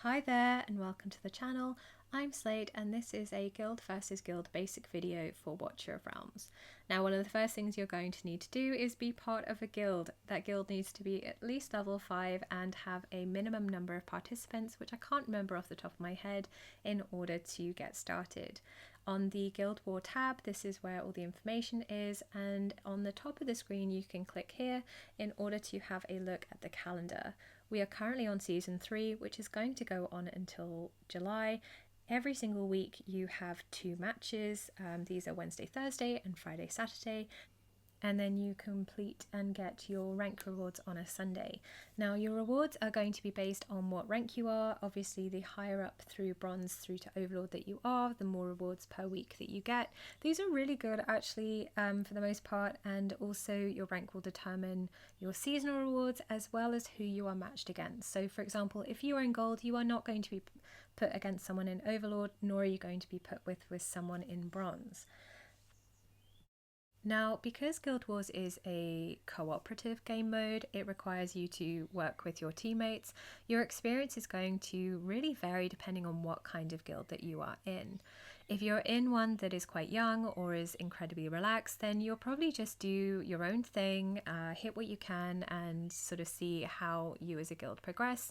Hi there and welcome to the channel. I'm Slade and this is a guild versus guild basic video for Watcher of Realms. Now one of the first things you're going to need to do is be part of a guild. That guild needs to be at least level 5 and have a minimum number of participants, which I can't remember off the top of my head, in order to get started. On the Guild War tab, this is where all the information is, and on the top of the screen you can click here in order to have a look at the calendar. We are currently on season 3, which is going to go on until July. Every single week you have 2 matches. These are Wednesday, Thursday and Friday, Saturday. And then you complete and get your rank rewards on a Sunday. Now your rewards are going to be based on what rank you are. Obviously the higher up through bronze through to overlord that you are, the more rewards per week that you get. These are really good actually for the most part, and also your rank will determine your seasonal rewards as well as who you are matched against. So for example, if you are in gold, you are not going to be put against someone in overlord, nor are you going to be put with someone in bronze. Now, because Guild Wars is a cooperative game mode, it requires you to work with your teammates. Your experience is going to really vary depending on what kind of guild that you are in. If you're in one that is quite young or is incredibly relaxed, then you'll probably just do your own thing, hit what you can, and sort of see how you as a guild progress.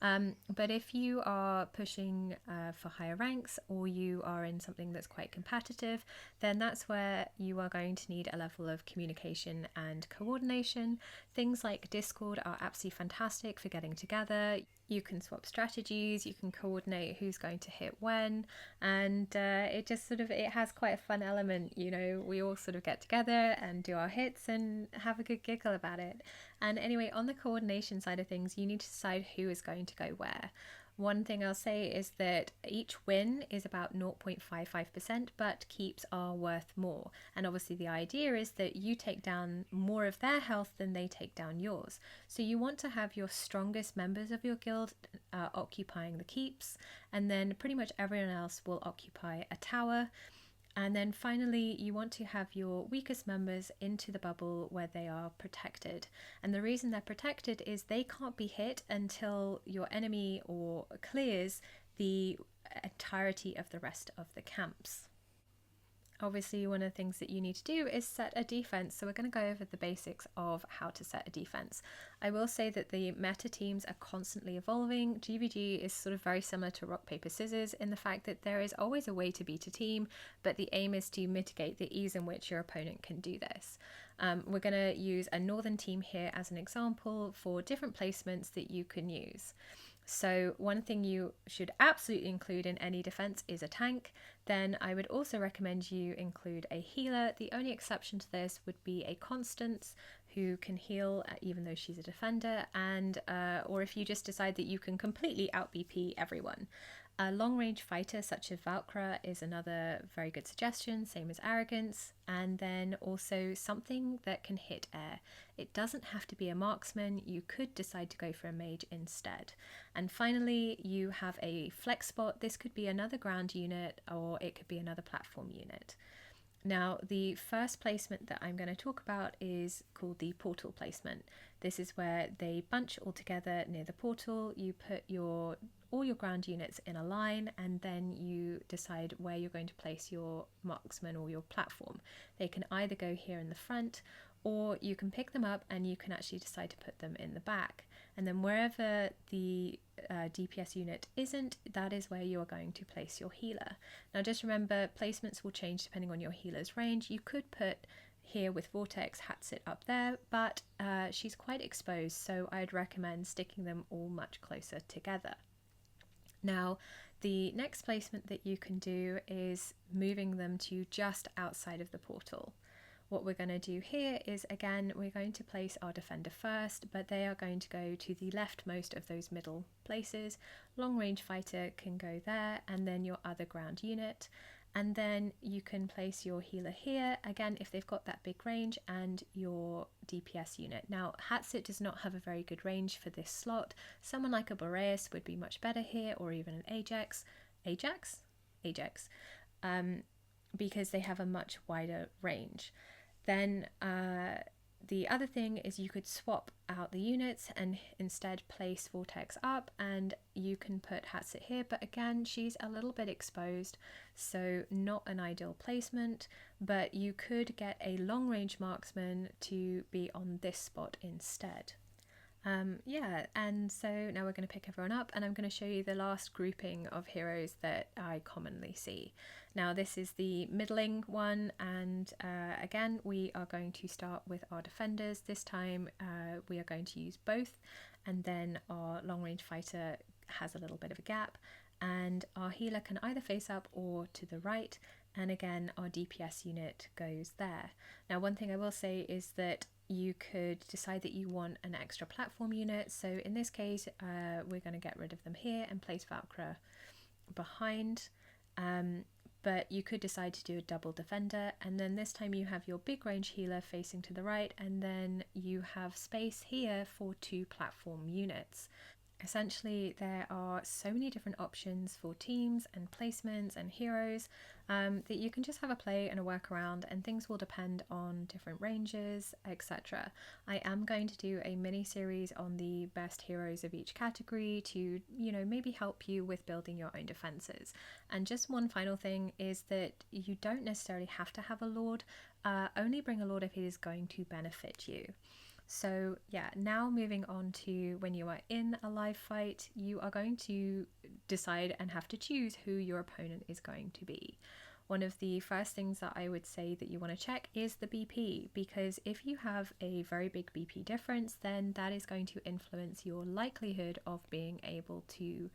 But if you are pushing for higher ranks, or you are in something that's quite competitive, then that's where you are going to need a level of communication and coordination. Things like Discord are absolutely fantastic for getting together. You can swap strategies, you can coordinate who's going to hit when, and it has quite a fun element. You know, we all sort of get together and do our hits and have a good giggle about it. And anyway, on the coordination side of things, you need to decide who is going to go where. One thing I'll say is that each win is about 0.55%, but keeps are worth more. And obviously the idea is that you take down more of their health than they take down yours. So you want to have your strongest members of your guild occupying the keeps, and then pretty much everyone else will occupy a tower. And then finally, you want to have your weakest members into the bubble where they are protected. And the reason they're protected is they can't be hit until your enemy or clears the entirety of the rest of the camps. Obviously, one of the things that you need to do is set a defense. So we're going to go over the basics of how to set a defense. I will say that the meta teams are constantly evolving. GvG is sort of very similar to rock, paper, scissors in the fact that there is always a way to beat a team, but the aim is to mitigate the ease in which your opponent can do this. We're going to use a northern team here as an example for different placements that you can use. So one thing you should absolutely include in any defense is a tank. Then I would also recommend you include a healer. The only exception to this would be a Constance who can heal even though she's a defender, and or if you just decide that you can completely out BP everyone. A long-range fighter such as Valkyra is another very good suggestion, same as Arrogance, and then also something that can hit air. It doesn't have to be a marksman, you could decide to go for a mage instead. And finally, you have a flex spot. This could be another ground unit or it could be another platform unit. Now, the first placement that I'm going to talk about is called the portal placement. This is where they bunch all together near the portal. You put all your ground units in a line, and then you decide where you're going to place your marksman or your platform. They can either go here in the front, or you can pick them up and you can actually decide to put them in the back. And then wherever the DPS unit isn't, that is where you are going to place your healer. Now just remember, placements will change depending on your healer's range. You could put here with Vortex Hatsit up there, but she's quite exposed, so I'd recommend sticking them all much closer together. Now, the next placement that you can do is moving them to just outside of the portal. What we're going to do here is, again, we're going to place our defender first, but they are going to go to the leftmost of those middle places. Long range fighter can go there, and then your other ground unit. And then you can place your healer here, again, if they've got that big range, and your DPS unit. Now, Hatsit does not have a very good range for this slot. Someone like a Boreas would be much better here, or even an Ajax, because they have a much wider range. Then The other thing is you could swap out the units and instead place Vortex up, and you can put Hatsit here, but again she's a little bit exposed, so not an ideal placement, but you could get a long range marksman to be on this spot instead. Yeah, and so now we're going to pick everyone up, and I'm going to show you the last grouping of heroes that I commonly see. Now this is the middling one, and again we are going to start with our defenders. This time we are going to use both, and then our long range fighter has a little bit of a gap, and our healer can either face up or to the right, and again our DPS unit goes there. Now one thing I will say is that you could decide that you want an extra platform unit, so in this case we're going to get rid of them here and place Valkyra behind, but you could decide to do a double defender, and then this time you have your big range healer facing to the right, and then you have space here for 2 platform units. Essentially, there are so many different options for teams and placements and heroes that you can just have a play and a work around, and things will depend on different ranges, etc. I am going to do a mini series on the best heroes of each category to, maybe help you with building your own defenses. And just one final thing is that you don't necessarily have to have a Lord. Only bring a Lord if it is going to benefit you. So yeah, now moving on to when you are in a live fight, you are going to decide and have to choose who your opponent is going to be. One of the first things that I would say that you want to check is the BP, because if you have a very big BP difference, then that is going to influence your likelihood of being able to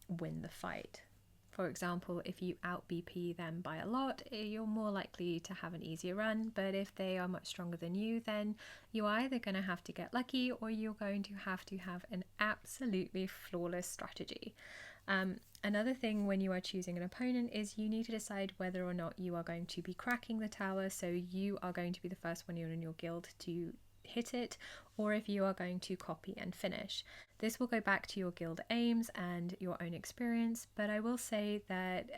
win the fight. For example, if you out BP them by a lot, you're more likely to have an easier run, but if they are much stronger than you, then you're either going to have to get lucky or you're going to have an absolutely flawless strategy. Another thing when you are choosing an opponent is you need to decide whether or not you are going to be cracking the tower, so you are going to be the first one in your guild to hit it, or if you are going to copy and finish. This will go back to your guild aims and your own experience, but I will say that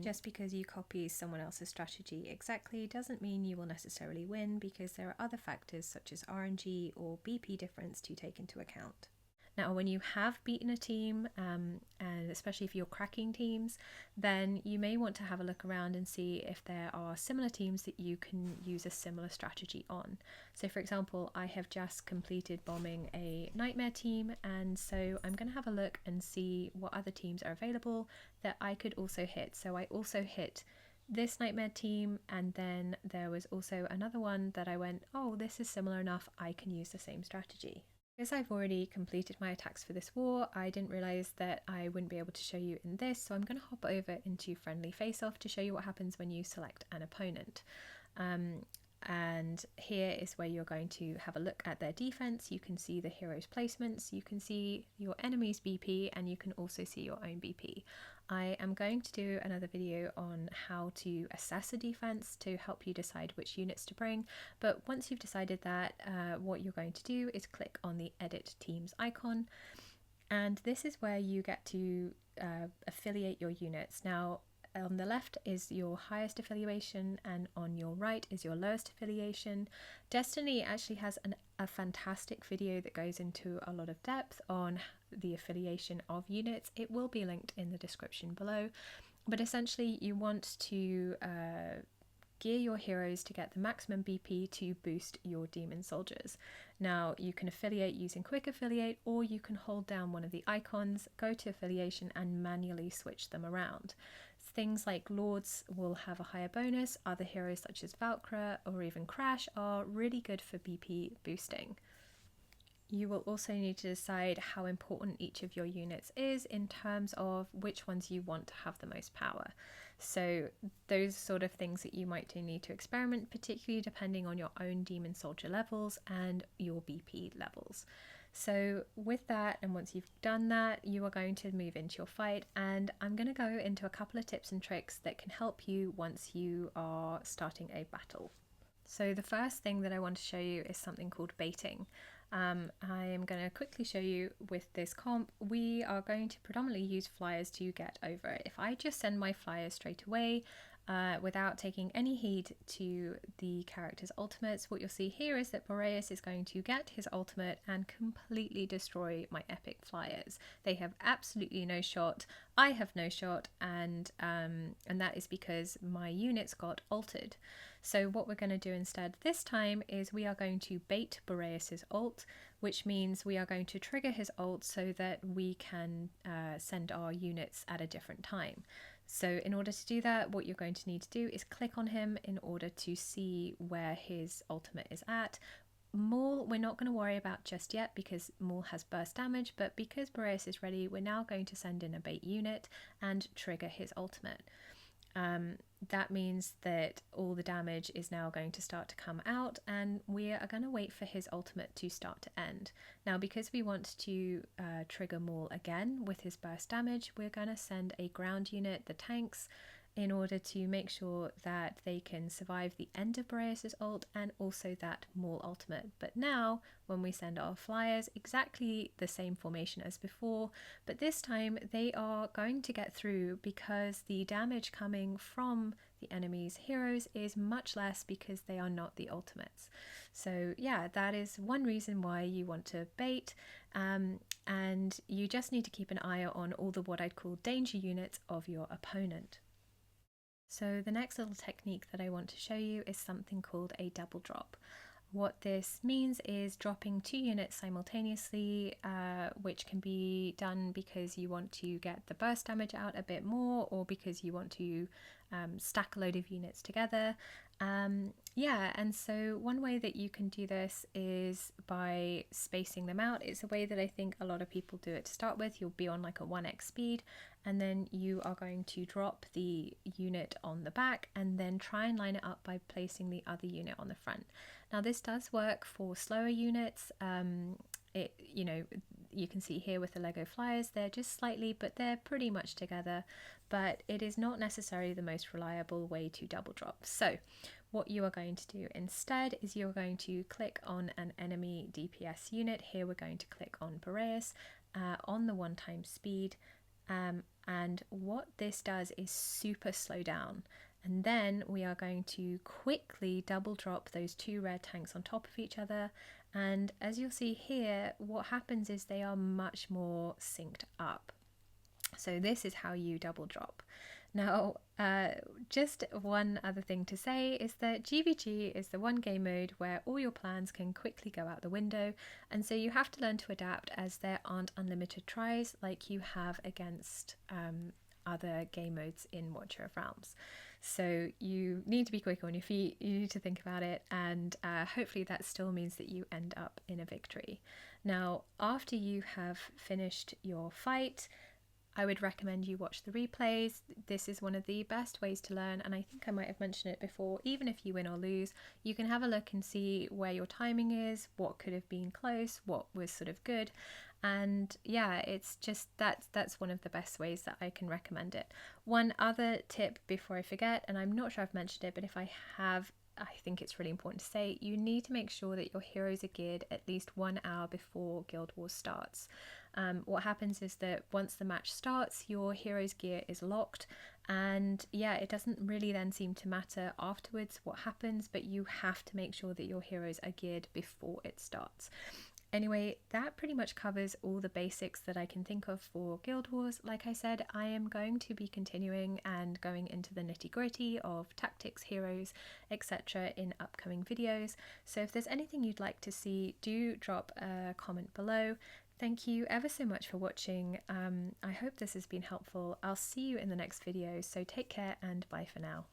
just because you copy someone else's strategy exactly doesn't mean you will necessarily win, because there are other factors such as RNG or BP difference to take into account. Now, when you have beaten a team, and especially if you're cracking teams, then you may want to have a look around and see if there are similar teams that you can use a similar strategy on. So for example, I have just completed bombing a nightmare team, and so I'm going to have a look and see what other teams are available that I could also hit. So I also hit this nightmare team, and then there was also another one that I went, oh, this is similar enough, I can use the same strategy. Because I've already completed my attacks for this war, I didn't realise that I wouldn't be able to show you in this, so I'm going to hop over into Friendly Face Off to show you what happens when you select an opponent. And here is where you're going to have a look at their defense. You can see the hero's placements, you can see your enemy's BP, and you can also see your own BP. I am going to do another video on how to assess a defense to help you decide which units to bring, but once you've decided that, what you're going to do is click on the Edit Teams icon, and this is where you get to affiliate your units. Now, on the left is your highest affiliation, and on your right is your lowest affiliation. Destiny actually has a fantastic video that goes into a lot of depth on the affiliation of units. It will be linked in the description below, but essentially you want to gear your heroes to get the maximum BP to boost your demon soldiers. Now you can affiliate using quick affiliate, or you can hold down one of the icons, go to affiliation and manually switch them around. Things like Lords will have a higher bonus, other heroes such as Valkyra or even Crash are really good for BP boosting. You will also need to decide how important each of your units is in terms of which ones you want to have the most power. So those sort of things that you might need to experiment, particularly depending on your own demon soldier levels and your BP levels. So with that, and once you've done that, you are going to move into your fight, and I'm going to go into a couple of tips and tricks that can help you once you are starting a battle. So the first thing that I want to show you is something called baiting. I am going to quickly show you with this comp. We are going to predominantly use flyers to get over it. If I just send my flyers straight away, without taking any heed to the character's ultimates, what you'll see here is that Boreas is going to get his ultimate and completely destroy my epic flyers. They have absolutely no shot. I have no shot, and that is because my units got altered. So what we're going to do instead this time is we are going to bait Boreas's ult, which means we are going to trigger his ult so that we can send our units at a different time. So in order to do that, what you're going to need to do is click on him in order to see where his ultimate is at. Maul, we're not going to worry about just yet because Maul has burst damage, but because Boreas is ready, we're now going to send in a bait unit and trigger his ultimate. That means that all the damage is now going to start to come out, and we are going to wait for his ultimate to start to end. Now, because we want to trigger Maul again with his burst damage, we're going to send a ground unit, the tanks, in order to make sure that they can survive the end of Boreas' ult and also that Maul ultimate. But now, when we send our flyers, exactly the same formation as before, but this time they are going to get through because the damage coming from the enemy's heroes is much less because they are not the ultimates. So yeah, that is one reason why you want to bait, and you just need to keep an eye on all the what I'd call danger units of your opponent. So the next little technique that I want to show you is something called a double drop. What this means is dropping 2 units simultaneously, which can be done because you want to get the burst damage out a bit more, or because you want to stack a load of units together. Yeah, and so one way that you can do this is by spacing them out. It's a way that I think a lot of people do it to start with. You'll be on like a 1x speed, and then you are going to drop the unit on the back and then try and line it up by placing the other unit on the front. Now this does work for slower units. You can see here with the Lego flyers, they're just slightly, but they're pretty much together, but it is not necessarily the most reliable way to double drop. So what you are going to do instead is you're going to click on an enemy DPS unit. Here we're going to click on Boreas on the 1x speed, and what this does is super slow down. And then we are going to quickly double drop those 2 red tanks on top of each other. And as you'll see here, what happens is they are much more synced up. So this is how you double drop. Now, just one other thing to say is that GvG is the one game mode where all your plans can quickly go out the window, and so you have to learn to adapt, as there aren't unlimited tries like you have against other game modes in Watcher of Realms. So you need to be quick on your feet, you need to think about it, and hopefully that still means that you end up in a victory. Now, after you have finished your fight, I would recommend you watch the replays. This is one of the best ways to learn, and I think I might have mentioned it before. Even if you win or lose, you can have a look and see where your timing is, what could have been close, what was sort of good. And yeah, it's just that's one of the best ways that I can recommend it. One other tip before I forget, and I'm not sure I've mentioned it, but if I have, I think it's really important to say, you need to make sure that your heroes are geared at least 1 hour before Guild Wars starts. What happens is that once the match starts, your hero's gear is locked, and yeah, it doesn't really then seem to matter afterwards what happens, but you have to make sure that your heroes are geared before it starts. Anyway, that pretty much covers all the basics that I can think of for Guild Wars. Like I said, I am going to be continuing and going into the nitty-gritty of tactics, heroes, etc. in upcoming videos. So if there's anything you'd like to see, do drop a comment below. Thank you ever so much for watching. I hope this has been helpful. I'll see you in the next video, so take care and bye for now.